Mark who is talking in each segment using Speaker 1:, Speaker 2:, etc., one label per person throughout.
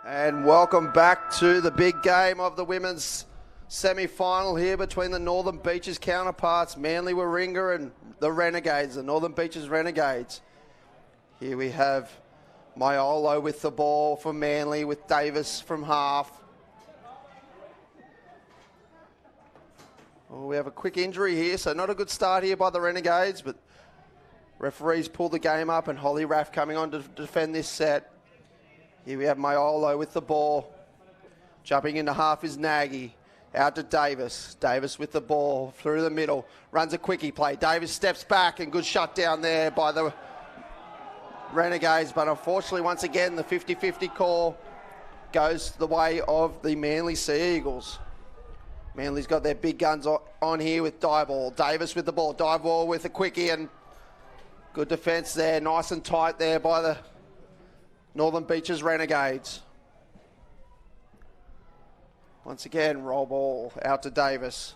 Speaker 1: And welcome back to the big game of the women's semi-final here between the Northern Beaches counterparts, Manly Warringah and the Renegades, the Northern Beaches Renegades. Here we have Maiolo with the ball for Manly with Davis from half. Oh, we have a quick injury here, so not a good start here by the Renegades, but referees pull the game up and Holly Raff coming on to defend this set. Here we have Maiolo with the ball. Jumping into half is Nagy. Out to Davis. Davis with the ball through the middle. Runs a quickie play. Davis steps back and good shut down there by the Renegades. But unfortunately, once again, the 50-50 call goes the way of the Manly Sea Eagles. Manly's got their big guns on here with die ball. Davis with the ball. Die ball with a quickie and good defence there. Nice and tight there by the Northern Beaches Renegades. Once again, roll ball out to Davis.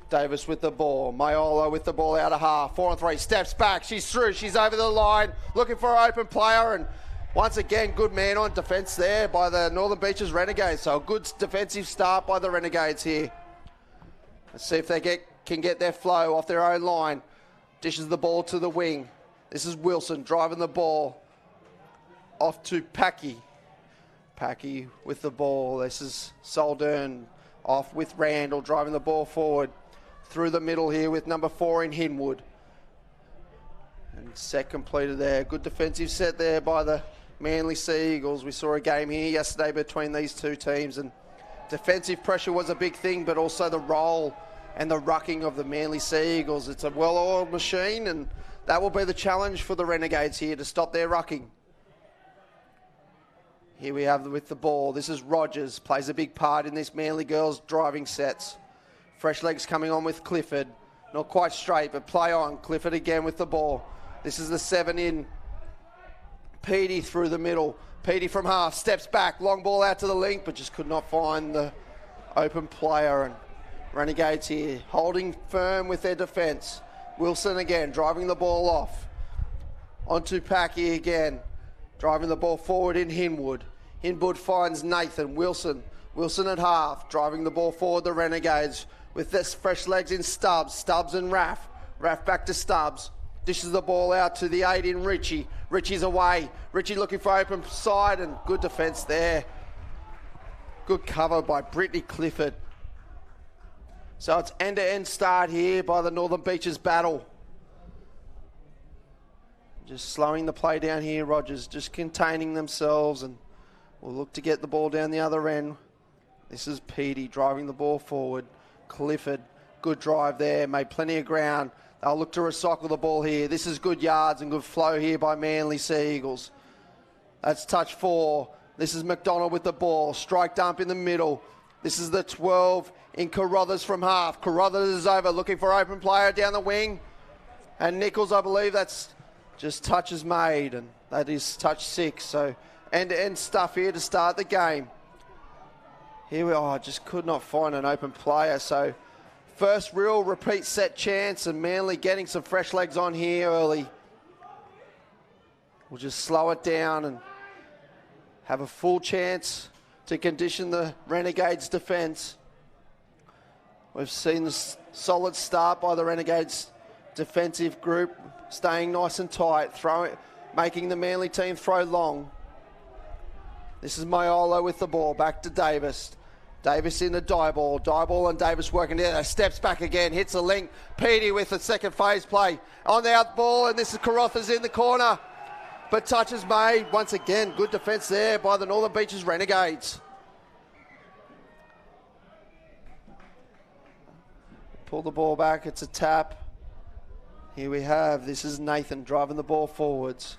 Speaker 1: Davis with the ball. Maiolo with the ball out of half. 4 on 3. Steps back. She's through. She's over the line. Looking for an open player. And once again, good man on defence there by the Northern Beaches Renegades. So a good defensive start by the Renegades here. Let's see if they can get their flow off their own line. Dishes the ball to the wing. This is Wilson driving the ball. Off to Packy. Packy with the ball. This is Soldern off with Randall driving the ball forward. Through the middle here with number 4 in Hinwood. And set completed there. Good defensive set there by the Manly Sea Eagles. We saw a game here yesterday between these two teams, and defensive pressure was a big thing, but also the roll and the rucking of the Manly Sea Eagles. It's a well-oiled machine, and that will be the challenge for the Renegades here to stop their rucking. Here we have with the ball. This is Rogers. Plays a big part in this Manly girls driving sets. Fresh legs coming on with Clifford. Not quite straight, but play on. Clifford again with the ball. This is the 7 in. Petey through the middle. Petey from half. Steps back. Long ball out to the link, but just could not find the open player. And Renegades here holding firm with their defence. Wilson again driving the ball off. Onto Packy again. Driving the ball forward in Hinwood. Hinwood finds Nathan. Wilson at half. Driving the ball forward, the Renegades. With this fresh legs in Stubbs. Stubbs and Raff. Raff back to Stubbs. Dishes the ball out to the 8 in Richie. Richie's away. Richie looking for open side and good defence there. Good cover by Brittany Clifford. So it's end-to-end start here by the Northern Beaches battle. Just slowing the play down here, Rogers just containing themselves, and we'll look to get the ball down the other end. This is Petey driving the ball forward. Clifford, good drive there, made plenty of ground. They'll look to recycle the ball here. This is good yards and good flow here by Manly Sea Eagles. That's touch 4. This is McDonald with the ball. Strike dump in the middle. This is the 12 in Carruthers from half. Carruthers is over, looking for open player down the wing. And Nichols, I believe that's just touches made, and that is touch 6. So end-to-end stuff here to start the game. Here we are, just could not find an open player. So first real repeat set chance, and Manly getting some fresh legs on here early. We'll just slow it down and have a full chance to condition the Renegades' defence. We've seen the solid start by the Renegades' defensive group, staying nice and tight, making the Manly team throw long. This is Maiolo with the ball, back to Davis. Davis in the die ball. Die ball and Davis working together. Steps back again, hits a link. Petey with the second phase play on the out ball, and this is Carruthers in the corner. But touch is made. Once again, good defence there by the Northern Beaches Renegades. Pull the ball back, it's a tap. Here we have, this is Nathan driving the ball forwards.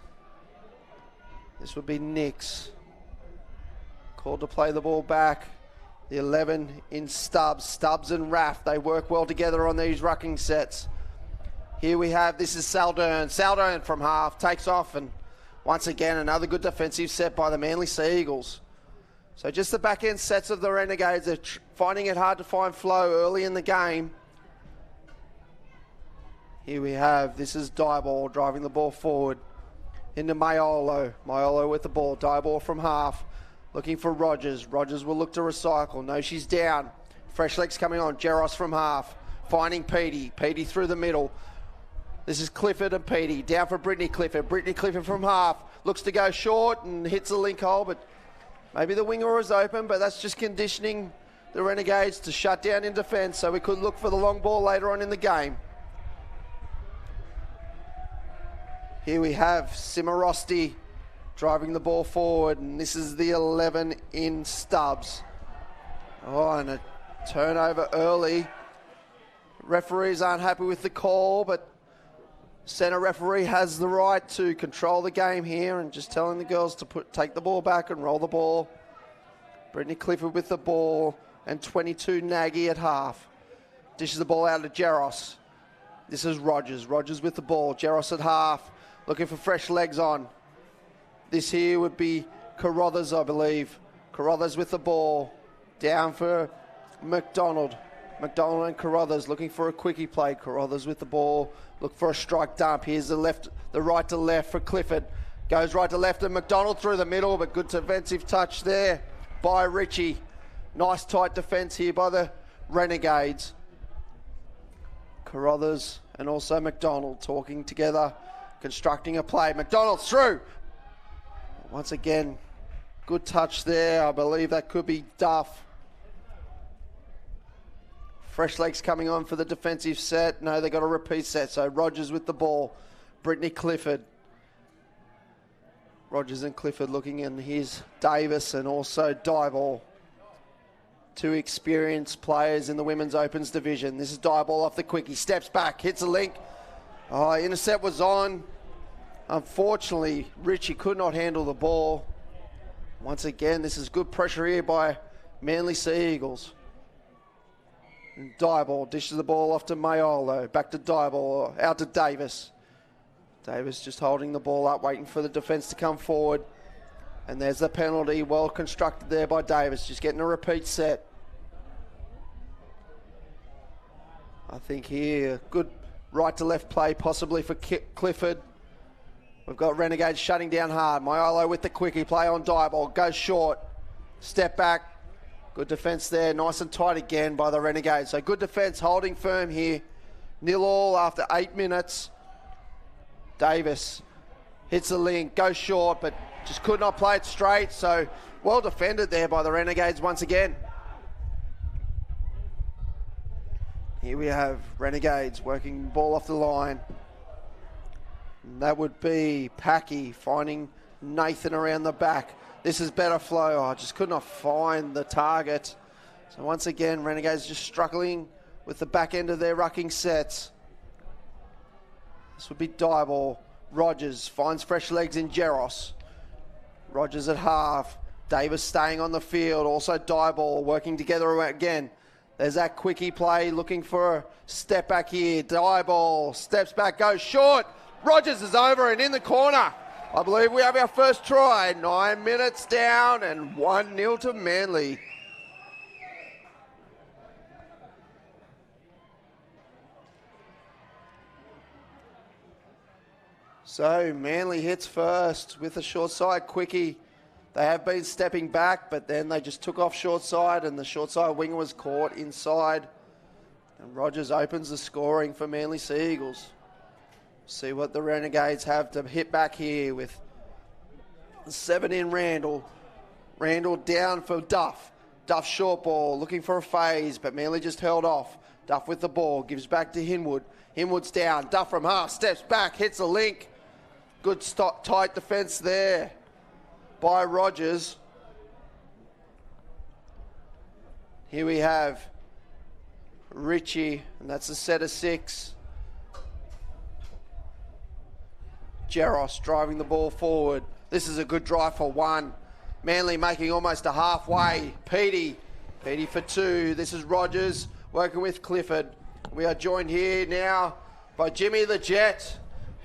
Speaker 1: This would be Nix. Called to play the ball back. The 11 in Stubbs. Stubbs and Raff, they work well together on these rucking sets. Here we have, this is Soldern. Soldern from half, takes off, and once again, another good defensive set by the Manly Sea Eagles. So just the back end sets of the Renegades, they're finding it hard to find flow early in the game. Here we have, this is Dieball driving the ball forward into Maiolo. Maiolo with the ball, Dieball from half. looking for Rogers. Rogers will look to recycle. No, she's down. Fresh legs coming on. Jaros from half. Finding Petey. Petey through the middle. This is Clifford and Petey. Down for Brittany Clifford. Brittany Clifford from half. Looks to go short and hits the link hole, but maybe the winger was open, but that's just conditioning the Renegades to shut down in defence, so we could look for the long ball later on in the game. Here we have Simorosti driving the ball forward, and this is the 11 in Stubbs. Oh, and a turnover early. Referees aren't happy with the call, but centre referee has the right to control the game here and just telling the girls to take the ball back and roll the ball. Brittany Clifford with the ball and 22 Nagy at half. Dishes the ball out to Jaros. This is Rogers. Rogers with the ball. Jaros at half. Looking for fresh legs on. This here would be Carruthers, I believe. Carruthers with the ball. Down for McDonald. McDonald and Carruthers looking for a quickie play. Carruthers with the ball. Look for a strike dump. Here's the right to left for Clifford. Goes right to left and McDonald through the middle, but good defensive touch there by Ritchie. Nice tight defence here by the Renegades. Carruthers and also McDonald talking together, constructing a play. McDonald's through. Once again, good touch there. I believe that could be Duff. Fresh legs coming on for the defensive set. No, they got a repeat set. So Rogers with the ball. Brittany Clifford. Rogers and Clifford looking in. Here's Davis and also Dyball. Two experienced players in the Women's Opens division. This is Dyball off the quickie. Steps back, hits a link. Oh, intercept was on. Unfortunately, Ritchie could not handle the ball. Once again, this is good pressure here by Manly Sea Eagles. And Dyball dishes the ball off to Mayolo. Back to Dyball, out to Davis. Davis just holding the ball up, waiting for the defence to come forward. And there's the penalty, well constructed there by Davis, just getting a repeat set. I think here, good right to left play possibly for Clifford. We've got Renegades shutting down hard. Mayolo with the quickie play on Dyball, goes short, step back. Good defence there, nice and tight again by the Renegades. So good defence, holding firm here. 0-0 after 8 minutes. Davis hits the link, goes short, but just could not play it straight. So well defended there by the Renegades once again. Here we have Renegades working ball off the line. And that would be Packy finding Nathan around the back. This is better flow. I just could not find the target. So once again, Renegades just struggling with the back end of their rucking sets. This would be Dyball. Rogers finds fresh legs in Jaros. Rogers at half. Davis staying on the field. Also Dyball working together again. There's that quickie play looking for a step back here. Dyball steps back, goes short. Rogers is over and in the corner. I believe we have our first try. 9 minutes down and 1-0 to Manly. So Manly hits first with a short side quickie. They have been stepping back, but then they just took off short side and the short side winger was caught inside. And Rogers opens the scoring for Manly Sea Eagles. See what the Renegades have to hit back here with 7 in Randall. Randall down for Duff. Duff short ball, looking for a phase, but Manly just held off. Duff with the ball, gives back to Hinwood. Hinwood's down. Duff from half, steps back, hits a link. Good tight defence there by Rogers. Here we have Ritchie, and that's a set of 6. Jaros driving the ball forward. This is a good drive for 1. Manly making almost a halfway. Petey for 2. This is Rogers working with Clifford. We are joined here now by Jimmy the Jet,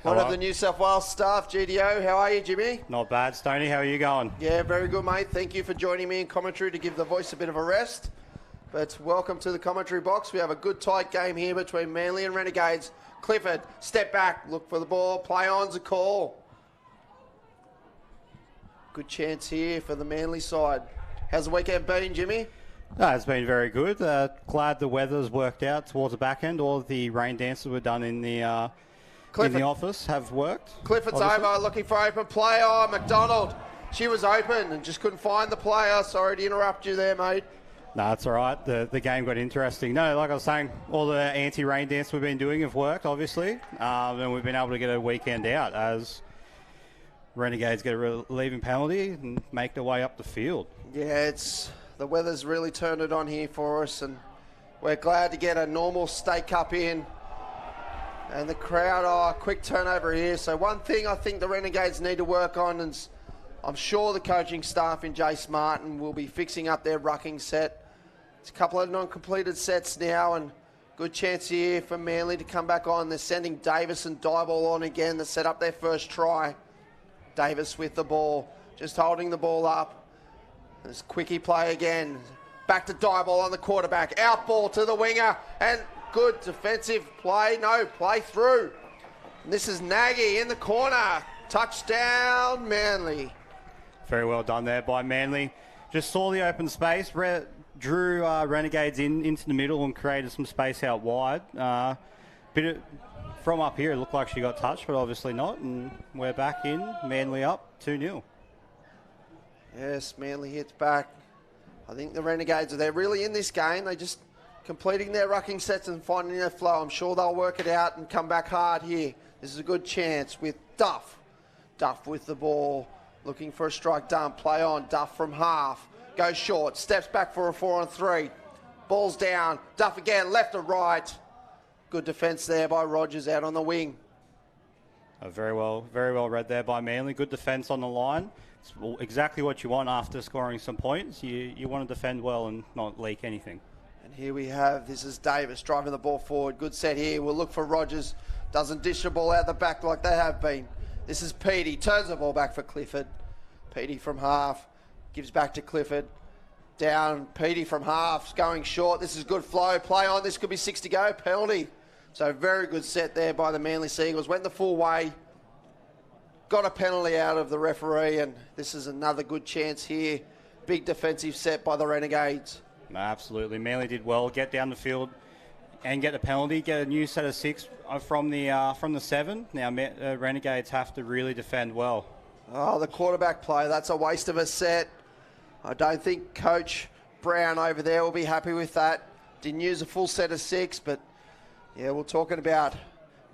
Speaker 1: one of the New South Wales staff, GDO. How are you, Jimmy?
Speaker 2: Not bad, Stoney. How are you going?
Speaker 1: Yeah, very good, mate. Thank you for joining me in commentary to give the voice a bit of a rest. But welcome to the commentary box. We have a good tight game here between Manly and Renegades. Clifford, step back, look for the ball, play on's a call. Good chance here for the Manly side. How's the weekend been, Jimmy?
Speaker 2: It's been very good. Glad the weather's worked out towards the back end. All of the rain dances were done in the office have worked.
Speaker 1: Clifford's
Speaker 2: obviously.
Speaker 1: over, looking for open play. Oh, McDonald. She was open and just couldn't find the player. Sorry to interrupt you there, mate.
Speaker 2: No, it's all right. The game got interesting. No, like I was saying, all the anti-rain dance we've been doing have worked, obviously. And we've been able to get a weekend out as Renegades get a relieving penalty and make their way up the field.
Speaker 1: Yeah, the weather's really turned it on here for us, and we're glad to get a normal State Cup in. And the crowd, quick turnover here. So one thing I think the Renegades need to work on, and I'm sure the coaching staff in Jace Martin will be fixing up their rucking set. It's a couple of non-completed sets now, and good chance here for Manly to come back on. They're sending Davis and Dyball on again to set up their first try. Davis with the ball, just holding the ball up. There's quickie play again. Back to Dyball on the quarterback. Out ball to the winger, and good defensive play. No, play through. And this is Nagy in the corner. Touchdown, Manly.
Speaker 2: Very well done there by Manly. Just saw the open space, drew Renegades into the middle and created some space out wide. From up here, it looked like she got touched, but obviously not. And we're back in. Manly up 2-0.
Speaker 1: Yes, Manly hits back. I think the Renegades they're really in this game. They're just completing their rucking sets and finding their flow. I'm sure they'll work it out and come back hard here. This is a good chance with Duff. Duff with the ball. Looking for a strike dump. Play on. Duff from half. Goes short. Steps back for a 4-on-3. Ball's down. Duff again. Left to right. Good defence there by Rogers out on the wing.
Speaker 2: Very well read there by Manly. Good defence on the line. It's exactly what you want after scoring some points. You want to defend well and not leak anything.
Speaker 1: And here we have, this is Davis driving the ball forward. Good set here. We'll look for Rogers. Doesn't dish the ball out the back like they have been. This is Petey. Turns the ball back for Clifford. Petey from half. Gives back to Clifford. Down. Petey from half. Going short. This is good flow. Play on. This could be 6 to go. Penalty. So very good set there by the Manly Seagulls. Went the full way. Got a penalty out of the referee. And this is another good chance here. Big defensive set by the Renegades.
Speaker 2: No, absolutely. Manly did well. Get down the field and get the penalty. Get a new set of 6 from the 7. Now Renegades have to really defend well.
Speaker 1: Oh, the quarterback play. That's a waste of a set. I don't think Coach Brown over there will be happy with that. Didn't use a full set of 6, but yeah, we're talking about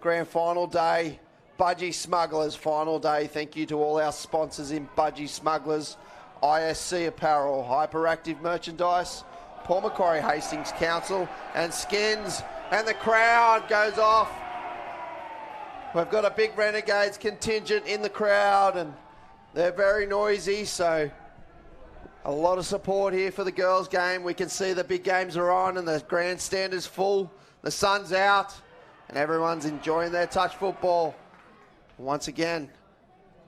Speaker 1: grand final day. Budgie Smugglers final day. Thank you to all our sponsors in Budgie Smugglers. ISC Apparel, Hyperactive Merchandise, Paul Macquarie Hastings Council, and Skins. And the crowd goes off. We've got a big Renegades contingent in the crowd, and they're very noisy, so a lot of support here for the girls' game. We can see the big games are on and the grandstand is full. The sun's out, and everyone's enjoying their touch football. Once again,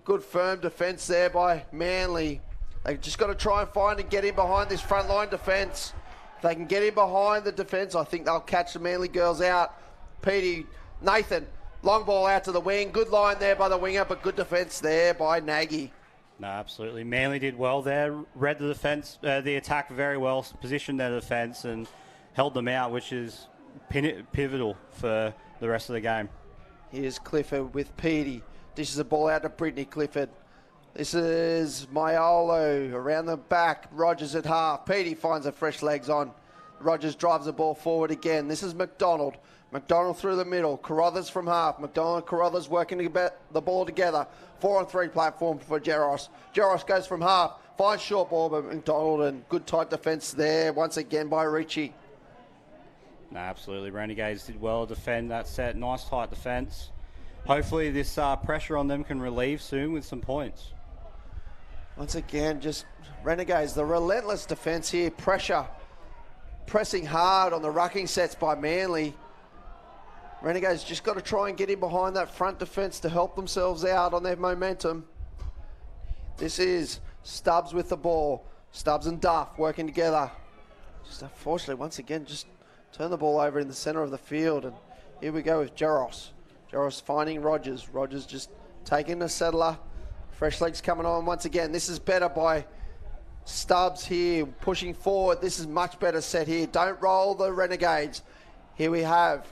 Speaker 1: good firm defence there by Manly. They've just got to try and find and get in behind this front line defence. If they can get in behind the defence, I think they'll catch the Manly girls out. Petey, Nathan, long ball out to the wing. Good line there by the winger, but good defence there by Nagy.
Speaker 2: No, absolutely. Manly did well there. Read the defence, the attack very well, positioned their defence and held them out, which is pivotal for the rest of the game.
Speaker 1: Here's Clifford with Petey. Dishes the ball out to Brittany Clifford. This is Maiolo around the back. Rogers at half. Petey finds her fresh legs on. Rogers drives the ball forward again. This is McDonald. McDonald through the middle. Carruthers from half. McDonald and Carruthers working the ball together. 4-on-3 platform for Jaros. Jaros goes from half. Finds short ball by McDonald, and good tight defence there once again by Ritchie.
Speaker 2: No, absolutely. Renegades did well to defend that set. Nice tight defence. Hopefully this pressure on them can relieve soon with some points.
Speaker 1: Once again, just Renegades, the relentless defence here. Pressure. Pressing hard on the rucking sets by Manly. Renegades just got to try and get in behind that front defence to help themselves out on their momentum. This is Stubbs with the ball. Stubbs and Duff working together. Just unfortunately, once again, just turn the ball over in the centre of the field. And here we go with Jaros. Jaros finding Rogers. Rogers just taking the settler. Fresh legs coming on once again. This is better by Stubbs here, pushing forward. This is much better set here. Don't roll the Renegades. Here we have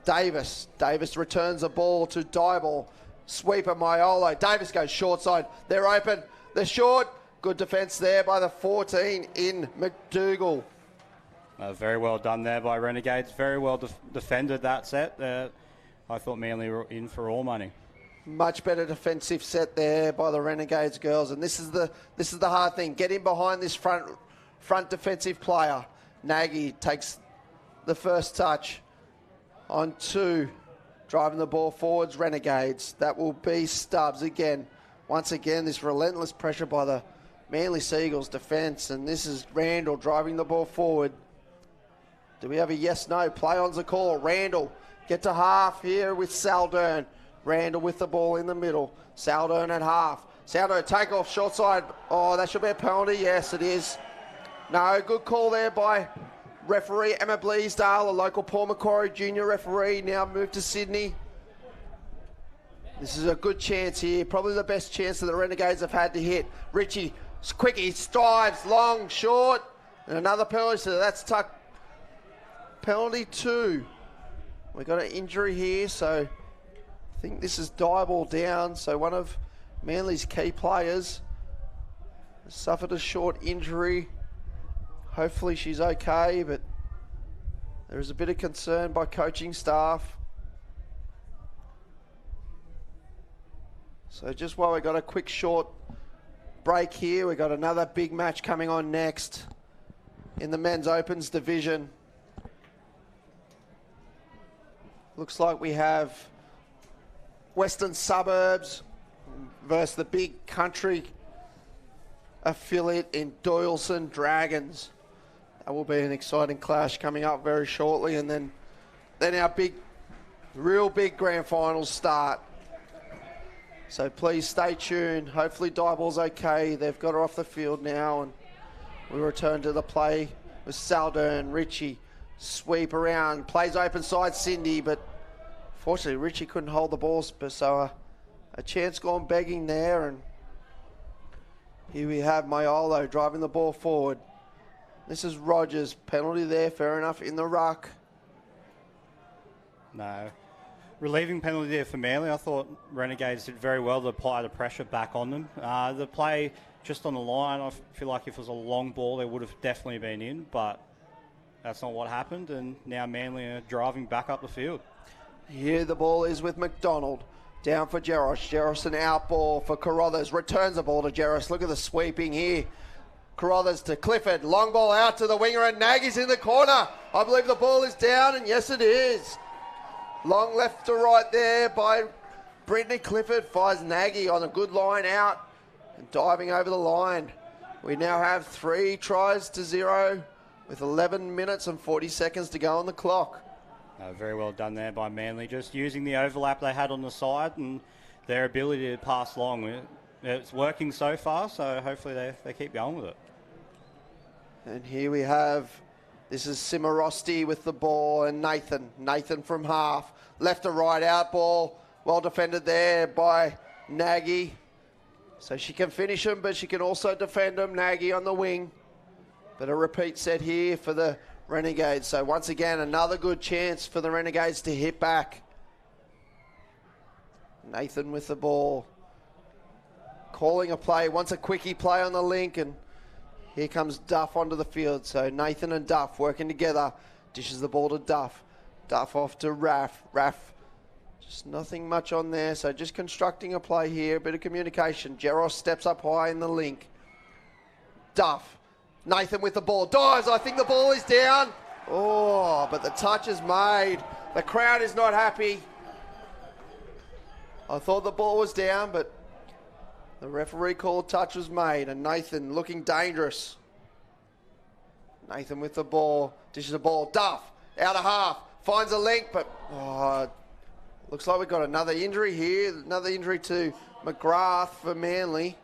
Speaker 1: Davis. Davis returns the ball to Dyball. Sweeper Maiolo. Davis goes short side. They're open. They're short. Good defence there by the 14 in McDougall.
Speaker 2: Very well done there by Renegades. Very well defended that set. I thought Manly were in for all money.
Speaker 1: Much better defensive set there by the Renegades girls, and this is the hard thing. Get in behind this front defensive player. Nagy takes the first touch on 2, driving the ball forwards. Renegades. That will be Stubbs again. Once again, this relentless pressure by the Manly Seagulls defence, and this is Randall driving the ball forward. Do we have a yes/no? Play on's a call. Randall get to half here with Saldern. Randall with the ball in the middle. Saldern at half. Saldern take off short side. Oh, that should be a penalty. Yes, it is. No, good call there by referee Emma Bleasdale, a local Paul Macquarie Junior referee, now moved to Sydney. This is a good chance here. Probably the best chance that the Renegades have had to hit. Richie, quick, he strives, long, short, and another penalty. So that's tucked. Penalty 2. We got an injury here, so I think this is Dyball down. So one of Manly's key players has suffered a short injury. Hopefully she's okay, but there is a bit of concern by coaching staff. So just while we got a quick short break here, we got another big match coming on next in the men's opens division. Looks like we have Western Suburbs versus the big country affiliate in Doyleson Dragons. That will be an exciting clash coming up very shortly, and then our real big grand finals start. So please stay tuned. Hopefully Dyball's okay. They've got her off the field now, and we return to the play with Saldern. Richie sweep around, plays open side Cindy, but fortunately Richie couldn't hold the ball, so a chance gone begging there. And here we have Maiolo driving the ball forward. This is Rogers. Penalty there, fair enough, in the ruck.
Speaker 2: No. Relieving penalty there for Manly. I thought Renegades did very well to apply the pressure back on them. The play just on the line, I feel like if it was a long ball, they would have definitely been in, but that's not what happened, and now Manly are driving back up the field.
Speaker 1: Here the ball is with McDonald. Down for Jeros. Jeros an out ball for Carruthers. Returns the ball to Jeros. Look at the sweeping here. Carruthers to Clifford. Long ball out to the winger, and Nagy's in the corner. I believe the ball is down, and yes it is. Long left to right there by Brittany Clifford. Fires Nagy on a good line out and diving over the line. We now have 3-0 with 11 minutes and 40 seconds to go on the clock.
Speaker 2: Very well done there by Manly, just using the overlap they had on the side and their ability to pass long. It's working so far, so hopefully they keep going with it.
Speaker 1: And here we have, this is Simorosti with the ball, and Nathan from half. Left to right out ball, well defended there by Nagy. So she can finish him, but she can also defend him. Nagy on the wing. But a repeat set here for the Renegades. So once again, another good chance for the Renegades to hit back. Nathan with the ball. Calling a play, wants a quickie play on the link, and here comes Duff onto the field. So Nathan and Duff working together. Dishes the ball to Duff. Duff off to Raff. Raff, just nothing much on there. So just constructing a play here. A bit of communication. Jeros steps up high in the link. Duff. Nathan with the ball. Dives. I think the ball is down. Oh, but the touch is made. The crowd is not happy. I thought the ball was down, but the referee called touch was made, and Nathan looking dangerous. Nathan with the ball, dishes the ball. Duff, out of half, finds a link, but looks like we've got another injury here. Another injury to McGrath for Manly.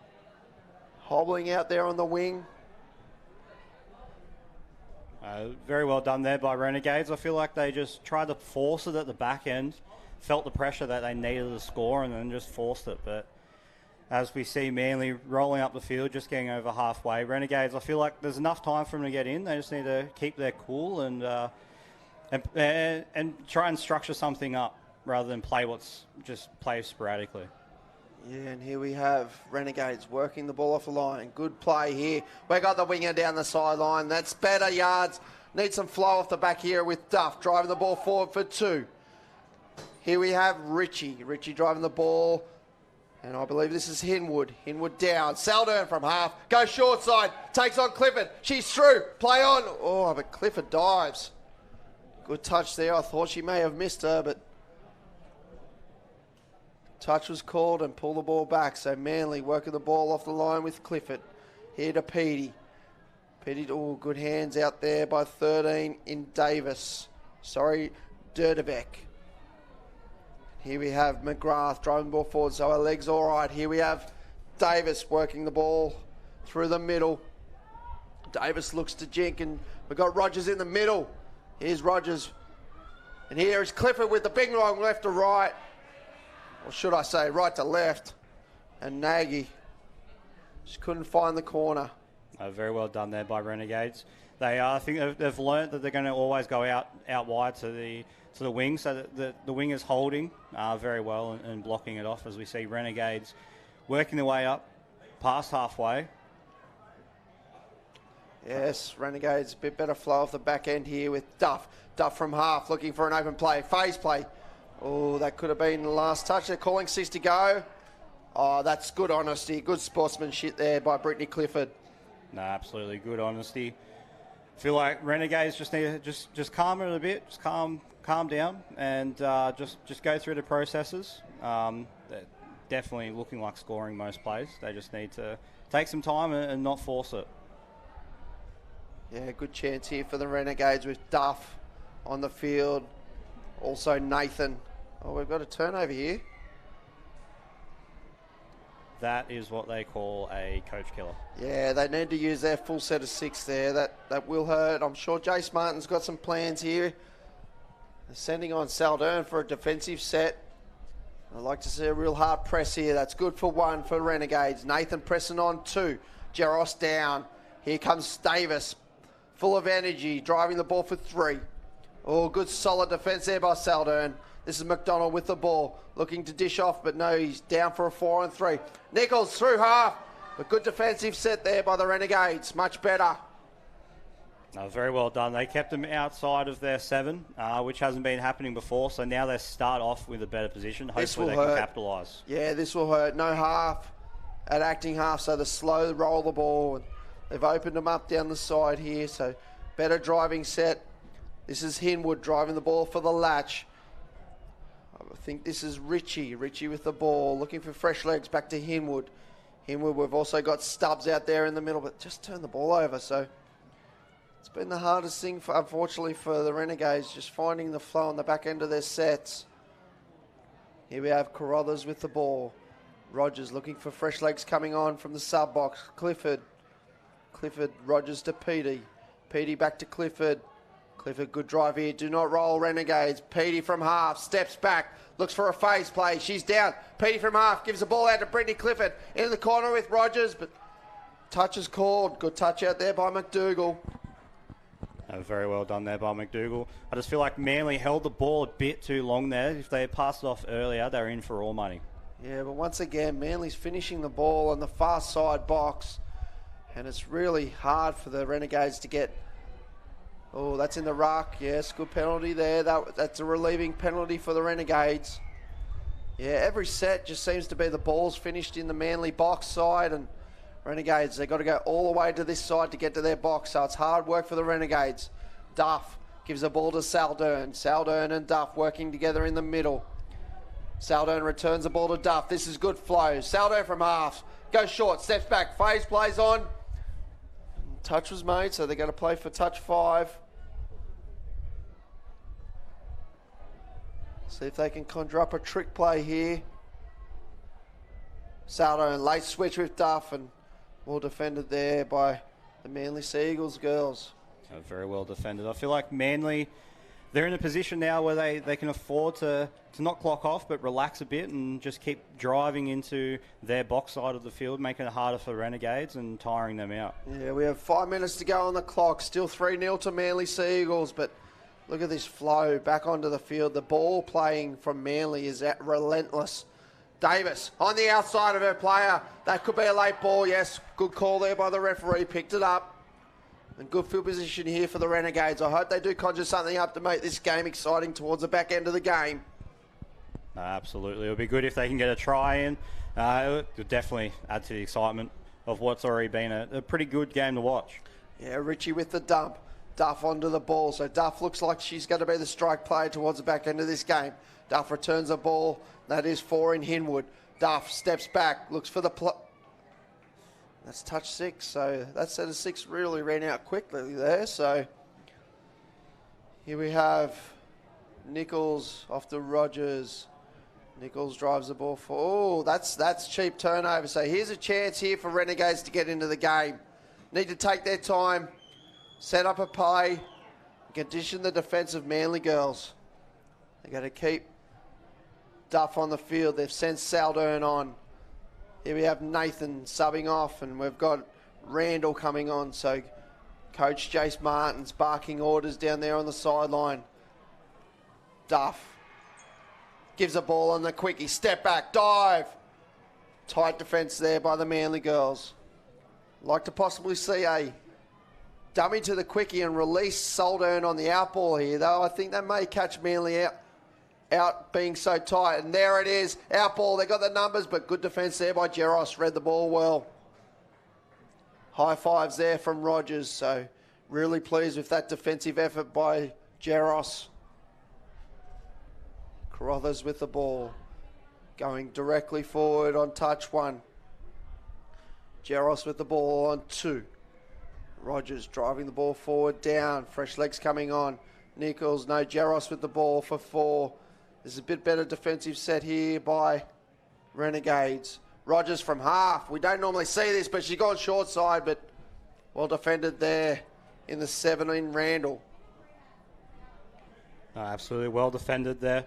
Speaker 1: Hobbling out there on the wing.
Speaker 2: Very well done there by Renegades. I feel like they just tried to force it at the back end, felt the pressure that they needed to score, and then just forced it. But as we see Manly rolling up the field, just getting over halfway. Renegades, I feel like there's enough time for them to get in. They just need to keep their cool and try and structure something up rather than play sporadically.
Speaker 1: Yeah, and here we have Renegades working the ball off the line. Good play here. We got the winger down the sideline. That's better yards. Need some flow off the back here with Duff driving the ball forward for 2. Here we have Richie. Richie driving the ball. And I believe this is Hinwood. Hinwood down. Saldern from half. Goes short side. Takes on Clifford. She's through. Play on. Oh, but Clifford dives. Good touch there. I thought she may have missed her, but touch was called and pull the ball back. So Manly working the ball off the line with Clifford. Here to Petey. Petey, oh, good hands out there by 13 in Davis. Sorry, Derdebeck. Here we have McGrath driving the ball forward, so her leg's all right. Here we have Davis working the ball through the middle. Davis looks to Jink, and we've got Rogers in the middle. Here's Rogers. And here is Clifford with the big long left to right. Or should I say right to left. And Nagy just couldn't find the corner.
Speaker 2: Very well done there by Renegades. I think they've learnt that they're going to always go out wide to the wing, so that the wing is holding very well and blocking it off, as we see Renegades working their way up past halfway.
Speaker 1: Yes, Renegades, a bit better flow off the back end here with Duff. Duff from half, looking for an open play. Phase play. Oh, that could have been the last touch. They're calling 6 to go. Oh, that's good honesty. Good sportsmanship there by Brittany Clifford.
Speaker 2: No, absolutely good honesty. Feel like Renegades just need to just calm it a bit, just calm down, and just go through the processes. They're definitely looking like scoring most plays. They just need to take some time and not force it.
Speaker 1: Yeah, good chance here for the Renegades with Duff on the field. Also Nathan. Oh, we've got a turnover here.
Speaker 2: That is what they call a coach killer.
Speaker 1: Yeah, they need to use their full set of 6 there. That will hurt. I'm sure Jace Martin's got some plans here. They're sending on Saldern for a defensive set. I'd like to see a real hard press here. That's good for 1 for Renegades. Nathan pressing on 2. Jaros down. Here comes Davis. Full of energy, driving the ball for 3. Oh, good solid defence there by Saldern. This is McDonald with the ball, looking to dish off, but no, he's down for a 4 and 3. Nichols through half, but good defensive set there by the Renegades. Much better.
Speaker 2: No, very well done. They kept them outside of their 7, which hasn't been happening before, so now they start off with a better position. Hopefully they can capitalise.
Speaker 1: Yeah, this will hurt. No half at acting half, so the slow roll the ball. And they've opened them up down the side here, so better driving set. This is Hinwood driving the ball for the latch. I think this is Richie. Richie with the ball, looking for fresh legs back to Hinwood. Hinwood, we've also got Stubbs out there in the middle, but just turn the ball over. So it's been the hardest thing, unfortunately, for the Renegades, just finding the flow on the back end of their sets. Here we have Carruthers with the ball. Rogers looking for fresh legs coming on from the sub box. Clifford, Rogers to Petey. Petey back to Clifford. Clifford, good drive here. Do not roll, Renegades. Petey from half, steps back, looks for a phase play. She's down. Petey from half, gives the ball out to Brittany Clifford. In the corner with Rogers, but touch is called. Good touch out there by McDougall.
Speaker 2: Very well done there by McDougall. I just feel like Manly held the ball a bit too long there. If they had passed it off earlier, they were in for all money.
Speaker 1: Yeah, but once again, Manly's finishing the ball on the far side box, and it's really hard for the Renegades to get. Oh, that's in the ruck. Yes, good penalty there. That's a relieving penalty for the Renegades. Yeah, every set just seems to be the ball's finished in the Manly box side, and Renegades, they've got to go all the way to this side to get to their box, so it's hard work for the Renegades. Duff gives the ball to Saldern. Saldern and Duff working together in the middle. Saldern returns the ball to Duff. This is good flow. Saldern from half. Goes short, steps back, phase plays on. Touch was made, so they're going to play for touch 5. See if they can conjure up a trick play here. Saldern, late switch with Duff, and well defended there by the Manly Sea Eagles girls.
Speaker 2: Very well defended. I feel like Manly, they're in a position now where they can afford to not clock off, but relax a bit and just keep driving into their box side of the field, making it harder for Renegades and tiring them out.
Speaker 1: Yeah, we have 5 minutes to go on the clock. Still 3-0 to Manly Sea Eagles, but look at this flow back onto the field. The ball playing from Manly is relentless. Davis on the outside of her player. That could be a late ball. Yes, good call there by the referee. Picked it up. And good field position here for the Renegades. I hope they do conjure something up to make this game exciting towards the back end of the game.
Speaker 2: Absolutely. It'll be good if they can get a try in. It would definitely add to the excitement of what's already been a pretty good game to watch.
Speaker 1: Yeah, Richie with the dump. Duff onto the ball. So Duff looks like she's going to be the strike player towards the back end of this game. Duff returns the ball. That is 4 in Hinwood. Duff steps back, looks for the that's touch 6. So that set of 6 really ran out quickly there. So here we have Nichols off to Rogers. Nichols drives the ball for... Oh, that's cheap turnover. So here's a chance here for Renegades to get into the game. Need to take their time, set up a play, condition the defence of Manly girls. They got to keep Duff on the field. They've sent Saldern on. Here we have Nathan subbing off, and we've got Randall coming on. So Coach Jace Martin's barking orders down there on the sideline. Duff gives a ball on the quickie. Step back, dive. Tight defence there by the Manly girls. Like to possibly see a dummy to the quickie and release Saldern on the outball here, though. I think they may catch Manly out being so tight. And there it is, outball. They got the numbers, but good defence there by Jeros. Read the ball well. High fives there from Rogers. So really pleased with that defensive effort by Jeros. Carruthers with the ball. Going directly forward on touch 1. Jeros with the ball on 2. Rogers driving the ball forward, down. Fresh legs coming on. Nichols, no. Jeros with the ball for 4. There's a bit better defensive set here by Renegades. Rogers from half. We don't normally see this, but she's gone short side, but well defended there in the 7 in Randall.
Speaker 2: Absolutely well defended there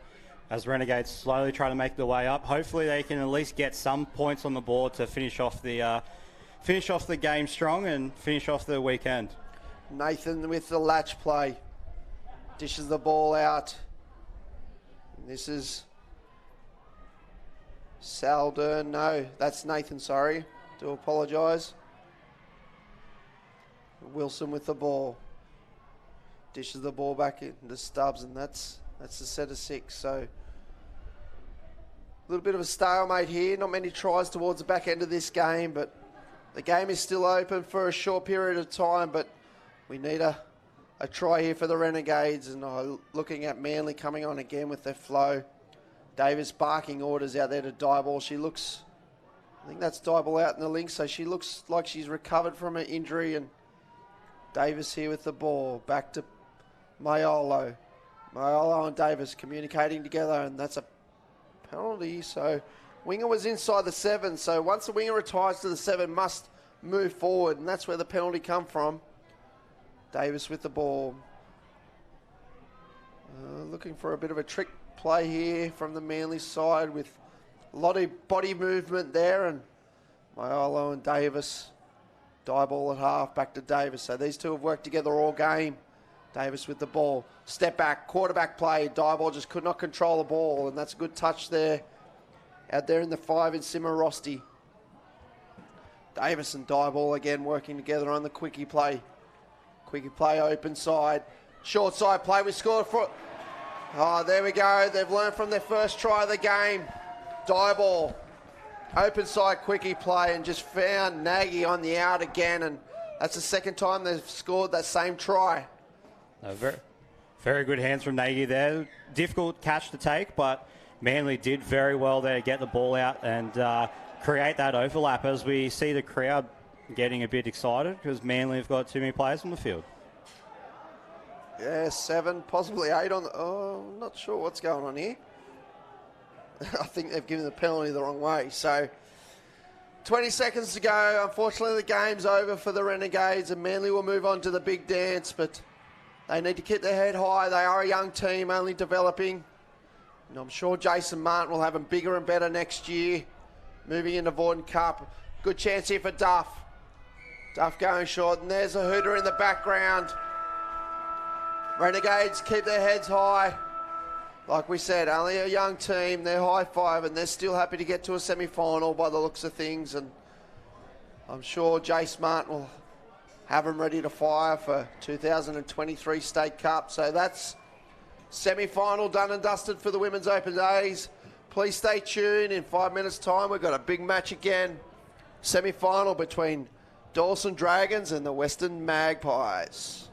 Speaker 2: as Renegades slowly try to make their way up. Hopefully they can at least get some points on the board to finish off the game strong and finish off the weekend.
Speaker 1: Nathan with the latch play. Dishes the ball out. This is Saldern. No, that's Nathan, sorry. Do apologise. Wilson with the ball. Dishes the ball back into Stubbs, and that's the set of 6. So a little bit of a stalemate here. Not many tries towards the back end of this game, but the game is still open for a short period of time, but we need a try here for the Renegades, and looking at Manly coming on again with their flow. Davis barking orders out there to Dyball. She looks, I think that's Dyball out in the link, so she looks like she's recovered from her injury, and Davis here with the ball. Back to Maiolo. Maiolo and Davis communicating together, and that's a penalty. So winger was inside the 7, so once the winger retires to the 7, must move forward, and that's where the penalty come from. Davis with the ball. Looking for a bit of a trick play here from the Manly side with a lot of body movement there, and Maiolo and Davis. Die ball at half, back to Davis. So these two have worked together all game. Davis with the ball. Step back, quarterback play. Die ball just could not control the ball, and that's a good touch there. Out there in the 5 in Simorosti. Davis and Die ball again working together on the quickie play. Quickie play, open side. Short side play, we scored for... Oh, there we go. They've learned from their first try of the game. Die ball. Open side quickie play, and just found Nagy on the out again, and that's the second time they've scored that same try.
Speaker 2: Very, very good hands from Nagy there. Difficult catch to take, but Manly did very well there to get the ball out and create that overlap as we see the crowd getting a bit excited because Manly have got too many players on the field.
Speaker 1: Yeah, 7, possibly 8 on the... Oh, I'm not sure what's going on here. I think they've given the penalty the wrong way. So 20 seconds to go. Unfortunately, the game's over for the Renegades, and Manly will move on to the big dance, but They need to keep their head high. They are a young team, only developing. And I'm sure Jason Martin will have them bigger and better next year. Moving into Vaughton Cup. Good chance here for Duff. Duff going short, and there's a hooter in the background. Renegades keep their heads high. Like we said, only a young team. They're high five, and they're still happy to get to a semi-final by the looks of things. And I'm sure Jace Martin will have them ready to fire for 2023 State Cup. So that's semi-final done and dusted for the Women's Open Days. Please stay tuned. In 5 minutes' time, we've got a big match again. Semi-final between Dawson Dragons and the Western Magpies.